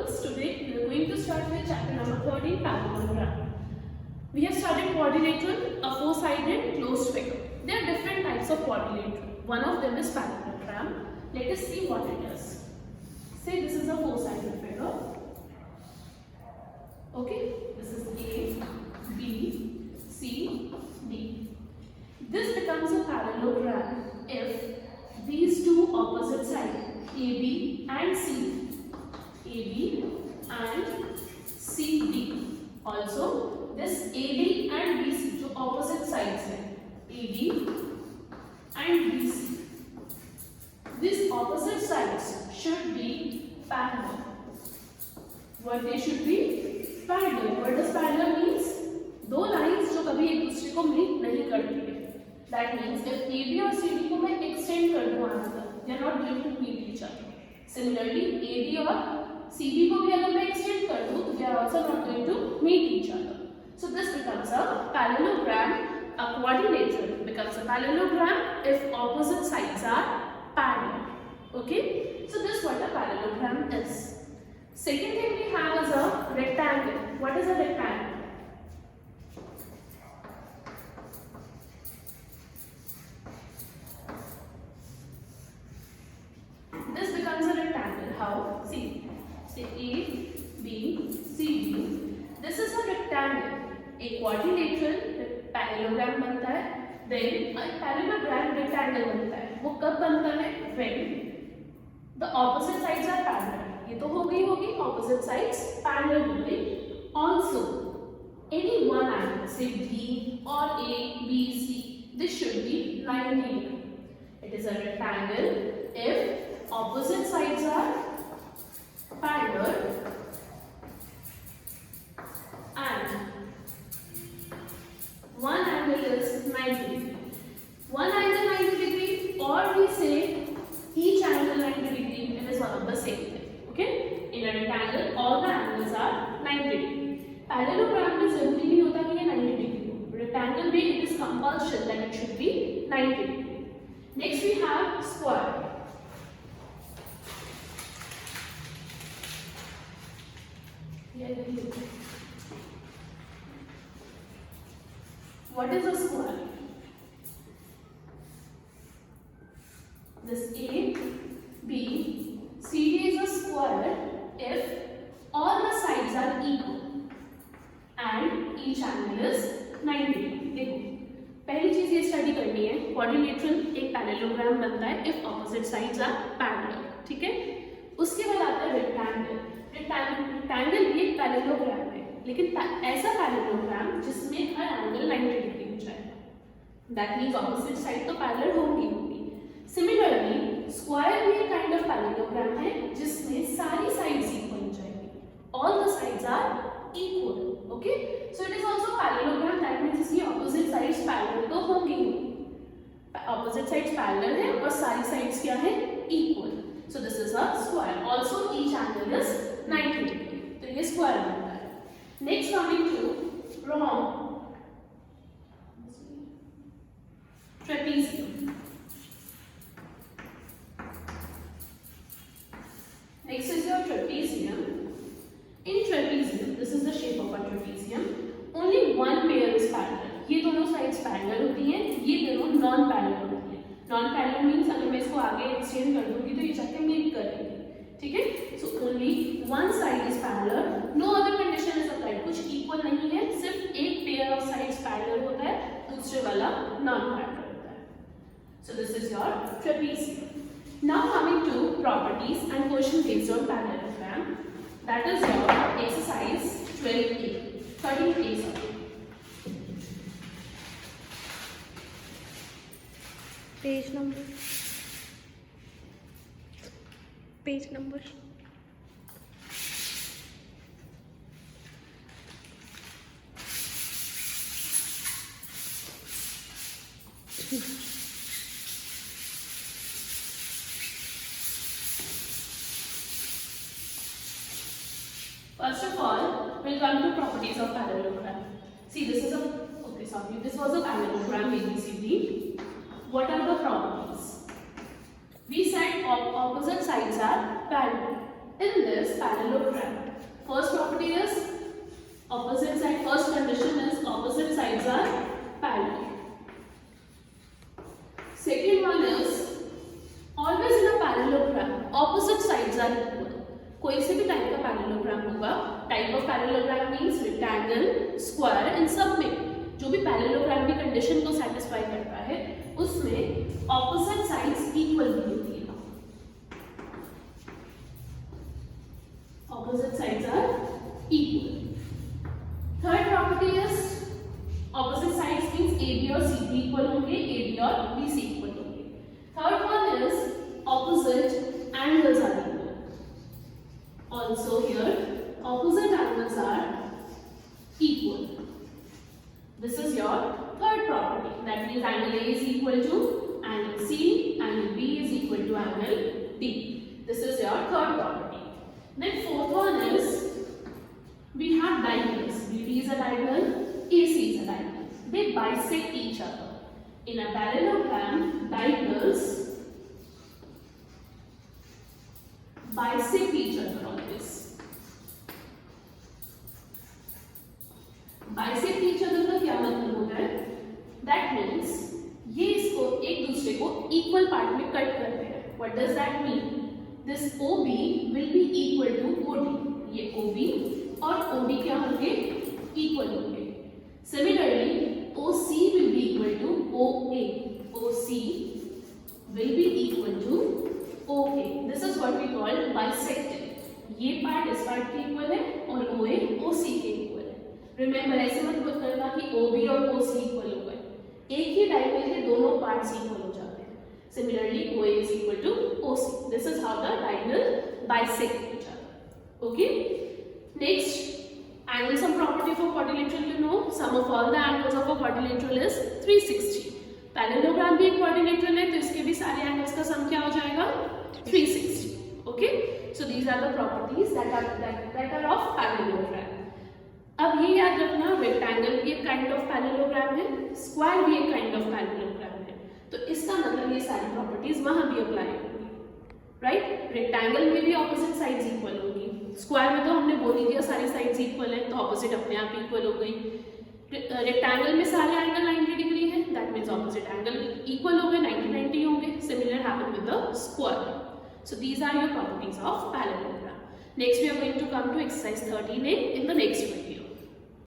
girls, today we are going to start with chapter number 13, parallelogram. We have studied quadrilateral, a four-sided closed figure. There are different types of quadrilateral. One of them is parallelogram. Let us see what it is. Say this is a four-sided figure. Okay, this is A, B, C, D. This becomes a parallelogram if these two opposite sides, AB and CD, AB and CD. Also, this AD and BC, two opposite sides हैं, AD and BC. These opposite sides should be parallel. What they should be? Parallel. What does parallel means? दो lines जो कभी एक दूसरे को meet नहीं करती है. That means if AB और CD को मैं extend कर दूँ आगे तक, they are not going to meet each other. Similarly, AD और CD को भी अगर मैं extend कर दूँ, तो they are also not going to meet each other. So this becomes a parallelogram. A quadrilateral becomes a parallelogram if opposite sides are parallel. Okay? So this is what a parallelogram is. Second thing we have is a rectangle. What is a rectangle? This becomes a rectangle. How? See, say A, B, C, D. This is a rectangle. A quadrilateral parallelogram बनता है. Then a parallelogram rectangle बनता है. वो कब बनता है? When the opposite sides are parallel. ये तो हो गई होगी. Opposite sides parallel हो गई. Also, any one angle, say D or A, B, C, this should be 90 degree. It is a rectangle if opposite sides are parallel and one angle is 90 degree. One angle 90 degree, or we say each angle 90 degree, it is one of the same thing. Okay? In a rectangle, all the angles are 90 degree. Parallelogram में जरूरी नहीं होता कि ये 90 degree हो. Rectangle में it is compulsion that it should be 90 degree. Next we have square. What is a square? This A, B, CD is a square if all the sides are equal and each angle is 90 degree. देखो, पहली चीज ये study करनी है. Quadrilateral एक parallelogram बनता है if opposite sides are parallel. ठीक है? उसके बाद आता है रेक्टेंगल. रेक्टेंगल भी एक पैरेललोग्राम है, लेकिन ऐसा पैरेललोग्राम जिसमें हर एंगल 90 डिग्री हो जाए. दैट मीन्स ऑपोजिट साइड तो पैरेलल होंगी. सिमिलरली स्क्वायर भी एक काइंड ऑफ पैरेललोग्राम है जिसमें सारी साइड्स इक्वल हो जाएंगी. All the sides are equal. Okay, so it is also parallelogram. That means इसकी ऑपोजिट साइड्स पैरेलल तो होंगी. ऑपोजिट साइड्स पैरेलल है और सारी साइड्स क्या है? Equal. So this is a square. Also each angle is 90 degree. तो ये square बनता है. Next coming to rhomb. Trapezium. Next is your trapezium. In trapezium, this is the shape of a trapezium. Only one pair is parallel. ये दोनों sides parallel होती हैं. ये दोनों non-parallel होती हैं. नॉन पैरेलल मीन्स अगर मैं इसको आगे एक्सटेंड कर दूंगी तो ये जाके मीट करेंगे. ठीक है? So only one side is parallel. No other condition is applied. कुछ इक्वल नहीं है, सिर्फ एक पेयर ऑफ साइड्स पैरेलल होता है, दूसरे वाला नॉन पैरेलल होता है. So this is your trapezium. Now coming to properties and question based on parallelogram. That is your exercise 12A 13A sorry. Page number First of all, we'll come to properties of parallelogram. See, this is a this was a parallelogram ABCD. What are the properties? We said opposite sides are parallel. In this parallelogram, equal. कोई से भी type का parallelogram होगा, type of parallelogram means rectangle, square, इन सब में जो भी पैरेललोग्राम की कंडीशन को सेटिस्फाई करता है उसमें ऑपोजिट साइड्स इक्वल भी होती है। Opposite sides are equal. Third property is opposite sides means A B और सी भी इक्वल होंगे, ए बी और बी सी इक्वल होंगे। Third one is opposite angles are equal. Also here opposite angles are equal. This is your third property. That means angle A is equal to angle C, angle B is equal to angle D. This is your third property. Then fourth one is we have diagonals. BD is a diagonal, AC is a diagonal. They bisect each other. In a parallelogram, diagonals bisect each other always. Bisect each other का क्या मतलब होता है? That means ये इसको एक दूसरे को equal part में कट कर रहे हैं. What does that mean? This OB will be equal to OD. ये OB और OD क्या होंगे? Equal होंगे. Similarly, OC will be equal to OA. OC will be equal to OA. This is what we call bisecting. ये part इस part के equal है और OA OC के इक्वल है. रिमेंबर ऐसे मत करना कि OB और OC इक्वल हो गए. एक ही डायगोनल के दोनों पार्ट्स इक्वल हो जाते हैं. Similarly, OA is equal to OC. This is how the diagonal bisect each other. Okay. Next, angle sum property for quadrilateral you know. Sum of all the angles of a quadrilateral is 360. Parallelogram भी एक quadrilateral है तो इसके भी सारे angles का सम क्या हो जाएगा 360. Okay, so these are the properties that are of parallelogram. अब ये याद रखना, रेक्टेंगल भी एक काइंड ऑफ पैरेललोग्राम है, स्क्वायर भी एक काइंड ऑफ पैरेललोग्राम है. तो इसका मतलब ये सारी प्रॉपर्टीज वहां भी अप्लाई होंगी. राइट, रेक्टेंगल में भी ऑपोजिट साइड्स इक्वल होंगी. स्क्वायर में तो हमने बोल ही दिया सारी साइड्स इक्वल है तो ऑपोजिट अपने आप इक्वल हो गई. रेक्टेंगल में सारे एंगल 90 डिग्री है, that means opposite angle equal हो गए, 90-90 होंगे. Similar happen with the square. So these are your properties of parallelogram. Next we are going to come to exercise 13A in the next video.